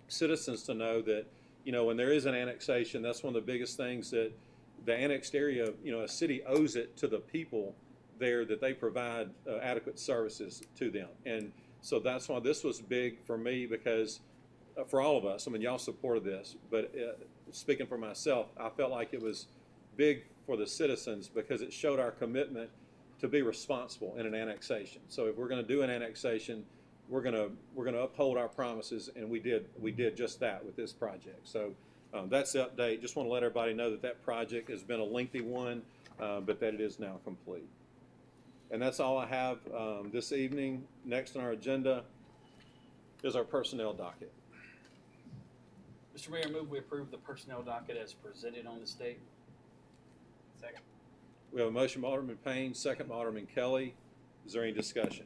citizens to know that, when there is an annexation, that's one of the biggest things, that the annexed area, a city owes it to the people there that they provide adequate services to them. And so that's why this was big for me, because for all of us, y'all supported this, but speaking for myself, I felt like it was big for the citizens because it showed our commitment to be responsible in an annexation. So if we're going to do an annexation, we're going to uphold our promises, and we did just that with this project. So that's the update. Just want to let everybody know that project has been a lengthy one, but that it is now complete. And that's all I have this evening. Next on our agenda is our personnel docket. Mr. Mayor, move we approve the personnel docket as presented on this date. Second. We have a motion by Alderman Payne, second by Alderman Kelly. Is there any discussion?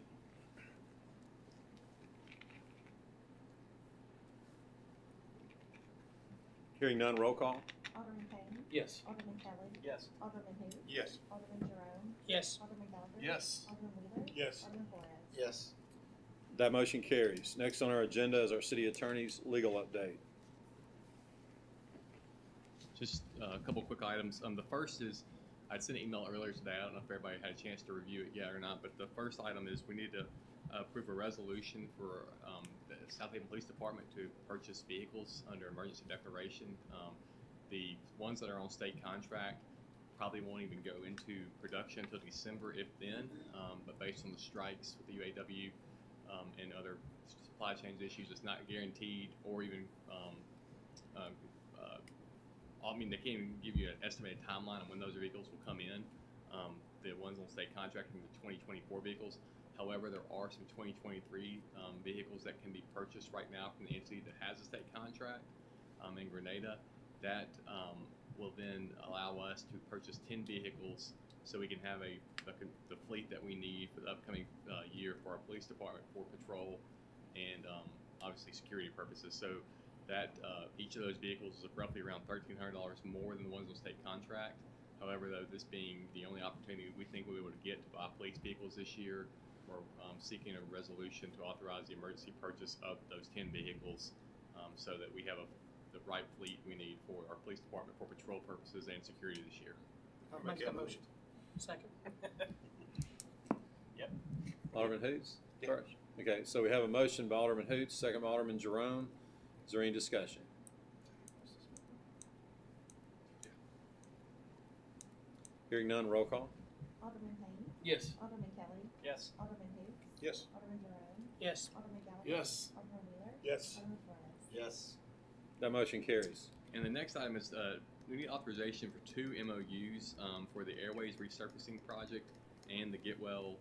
Hearing none, roll call. Alderman Payne. Yes. Alderman Kelly. Yes. Alderman Who. Yes. Alderman Jerome. Yes. Alderman Gallagher. Yes. Alderman Wheeler. Yes. Alderman Flores. Yes. That motion carries. Next on our agenda is our city attorney's legal update. Just a couple quick items. The first is, I'd sent an email earlier today. I don't know if everybody had a chance to review it yet or not, but the first item is we need to approve a resolution for the Southaven Police Department to purchase vehicles under emergency declaration. The ones that are on state contract probably won't even go into production until December, if then. But based on the strikes with the UAW and other supply chain issues, it's not guaranteed or even I mean, they can't even give you an estimated timeline on when those vehicles will come in. The ones on state contract and the 2024 vehicles. However, there are some 2023 vehicles that can be purchased right now from the entity that has a state contract in Grenada. That will then allow us to purchase 10 vehicles so we can have the fleet that we need for the upcoming year for our police department, for patrol, and obviously security purposes. So that each of those vehicles is roughly around $1,300 more than the ones on state contract. However, though, this being the only opportunity we think we'll be able to get to buy police vehicles this year, we're seeking a resolution to authorize the emergency purchase of those 10 vehicles so that we have the right fleet we need for our police department for patrol purposes and security this year. I'll Make that motion. Second. Alderman Hoots first. Okay, so we have a motion by Alderman Hoots, second by Alderman Jerome. Is there any discussion? Hearing none, roll call. Alderman Payne. Yes. Alderman Kelly. Yes. Alderman Hoots. Yes. Alderman Jerome. Yes. Alderman Gallagher. Yes. Alderman Wheeler. Yes. Alderman Flores. Yes. That motion carries. And the next item is we need authorization for 2 MOUs for the Airways resurfacing project and the Getwell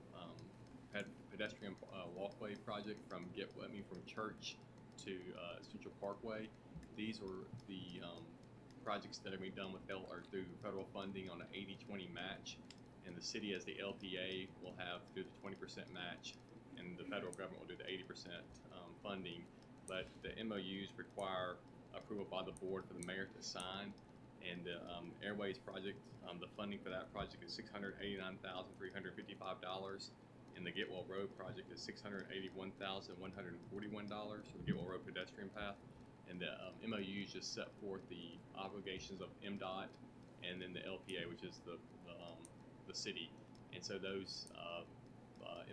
pedestrian walkway project from Church to Central Parkway. These are the projects that are being done with through federal funding on an 80-20 match, and the city as the LPA will have to do the 20% match, and the federal government will do the 80% funding. But the MOUs require approval by the board for the mayor to sign. And the Airways project, the funding for that project is $689,355, and the Getwell Road project is $681,141 for the Getwell Road pedestrian path. And the MOUs just set forth the obligations of MDOT and then the LPA, which is the city. And so those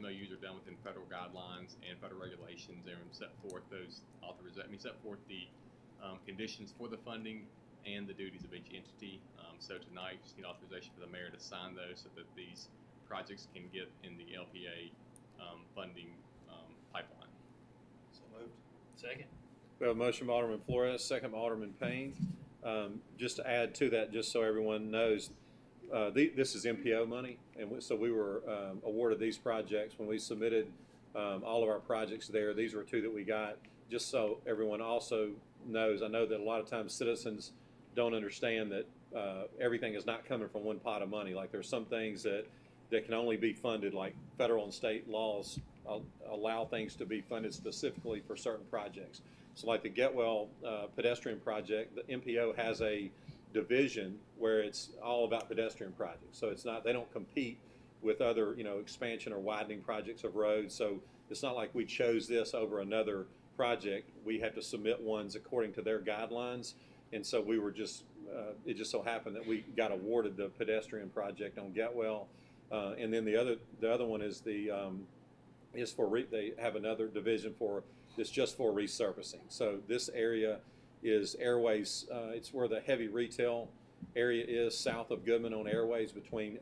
MOUs are done within federal guidelines and federal regulations, and set forth those set forth the conditions for the funding and the duties of each entity. So tonight, just need authorization for the mayor to sign those so that these projects can get in the LPA funding pipeline. So moved. Second. We have a motion by Alderman Flores, second by Alderman Payne. Just to add to that, just so everyone knows, this is MPO money, and so we were awarded these projects when we submitted all of our projects there. These were 2 that we got. Just so everyone also knows, I know that a lot of times citizens don't understand that everything is not coming from one pot of money. Like there's some things that can only be funded, like federal and state laws allow things to be funded specifically for certain projects. So like the Getwell pedestrian project, the MPO has a division where it's all about pedestrian projects. So it's not, they don't compete with other, expansion or widening projects of roads. So it's not like we chose this over another project. We have to submit ones according to their guidelines. And so we were just, it just so happened that we got awarded the pedestrian project on Getwell. And then the other one is they have another division that's just for resurfacing. So this area is Airways. It's where the heavy retail area is, south of Goodman on Airways, between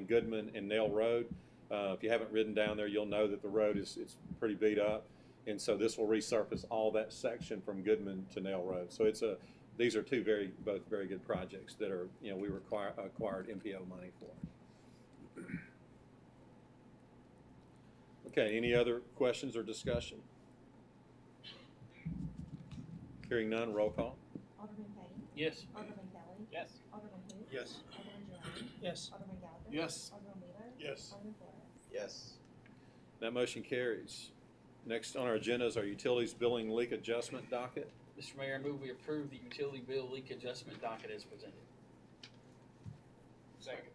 Goodman and Nail Road. If you haven't ridden down there, you'll know that the road it's pretty beat up, and so this will resurface all that section from Goodman to Nail Road. So these are both very good projects that are we acquired MPO money for. Okay, any other questions or discussion? Hearing none, roll call. Alderman Payne. Yes. Alderman Kelly. Yes. Alderman Hoots. Yes. Alderman Jerome. Yes. Alderman Gallagher. Yes. Alderman Wheeler. Yes. Alderman Flores. Yes. That motion carries. Next on our agenda is our utilities billing leak adjustment docket. Mr. Mayor, I move we approve the utility bill leak adjustment docket as presented. Second.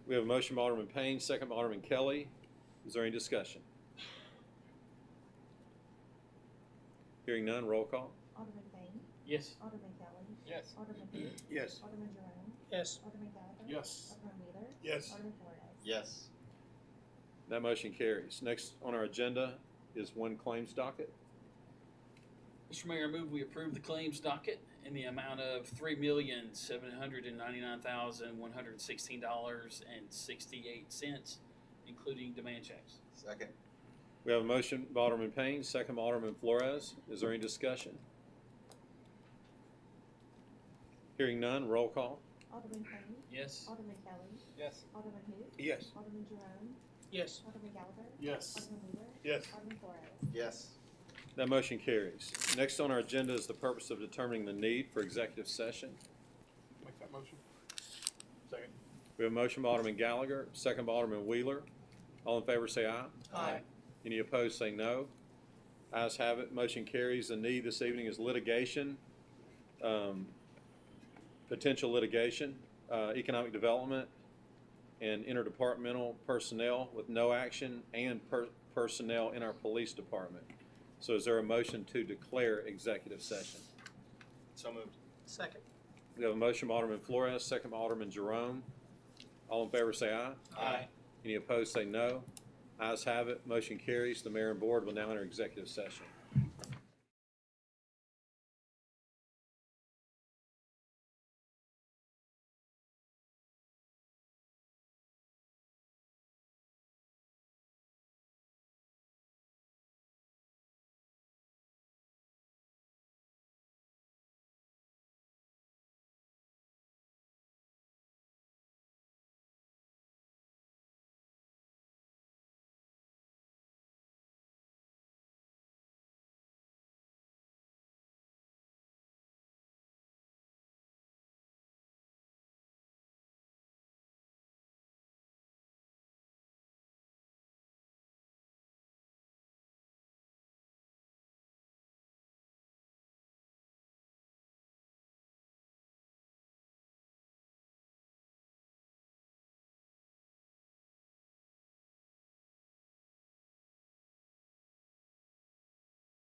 We have a motion by Alderman Payne, second by Alderman Kelly. Is there any discussion? Hearing none, roll call. Alderman Payne. Yes. Alderman Kelly. Yes. Alderman Hoots. Yes. Alderman Jerome. Yes. Alderman Gallagher. Yes. Alderman Wheeler. Yes. Alderman Flores. Yes. That motion carries. Next on our agenda is one claims docket. Mr. Mayor, I move we approve the claims docket in the amount of $3,799,116.68, including demand checks. Second. We have a motion by Alderman Payne, second by Alderman Flores. Is there any discussion? Hearing none, roll call. Alderman Payne. Yes. Alderman Kelly. Yes. Alderman who? Yes. Alderman Jerome. Yes. Alderman Gallagher. Yes. Alderman Wheeler. Yes. Alderman Flores. Yes. That motion carries. Next on our agenda is the purpose of determining the need for executive session. Make that motion. Second. We have a motion by Alderman Gallagher, second by Alderman Wheeler. All in favor say aye. Aye. Any opposed say no. Ayes have it, motion carries. The need this evening is litigation, potential litigation, economic development, and interdepartmental personnel with no action, and personnel in our police department. So is there a motion to declare executive session? So moved. Second. We have a motion by Alderman Flores, second by Alderman Jerome. All in favor say aye. Aye. Any opposed say no. Ayes have it, motion carries. The mayor and board will now enter executive session.